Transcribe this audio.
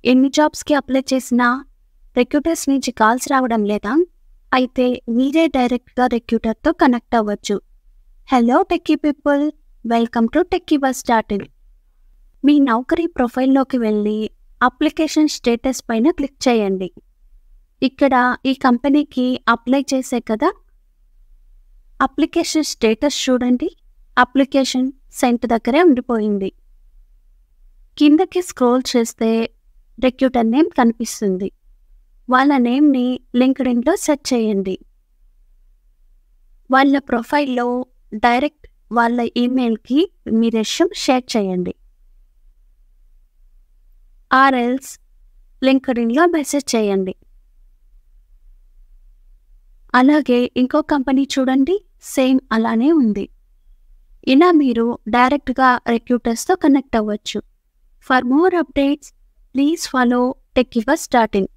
ఎన్ని జాబ్స్‌కి అప్లై చేసినా రిక్రూటర్స్ నుంచి కాల్స్ రావడం లేదా? అయితే మీరే డైరెక్ట్‌గా రిక్రూటర్‌తో కనెక్ట్ అవ్వచ్చు. Hello techie people, welcome to techie bus dot in. మీ నౌకరీ ప్రొఫైల్‌లోకి వెళ్ళి అప్లికేషన్ స్టేటస్ పైన క్లిక్ చేయండి. ఇక్కడ ఈ కంపెనీకి అప్లై చేసే కదా, అప్లికేషన్ స్టేటస్ చూడండి. అప్లికేషన్ సెంట్ దగ్గరే ఉండిపోయింది. కిందకి స్క్రోల్ చేస్తే రిక్రూటర్ నేమ్ కనిపిస్తుంది. వాళ్ళ నేమ్ని లింక్డ్ఇన్‌లో సెర్చ్ చేయండి. వాళ్ళ ప్రొఫైల్లో డైరెక్ట్ వాళ్ళ ఈమెయిల్కి మీ రెజ్యూమ్ షేర్ చేయండి. ఆర్ఎల్స్ లింక్డ్ఇన్‌లో మెసేజ్ చేయండి. అలాగే ఇంకో కంపెనీ చూడండి, సేమ్ అలానే ఉంది. ఇలా మీరు డైరెక్ట్‌గా రిక్రూటర్స్‌తో కనెక్ట్ అవ్వచ్చు. For more updates please follow techie bus dot in.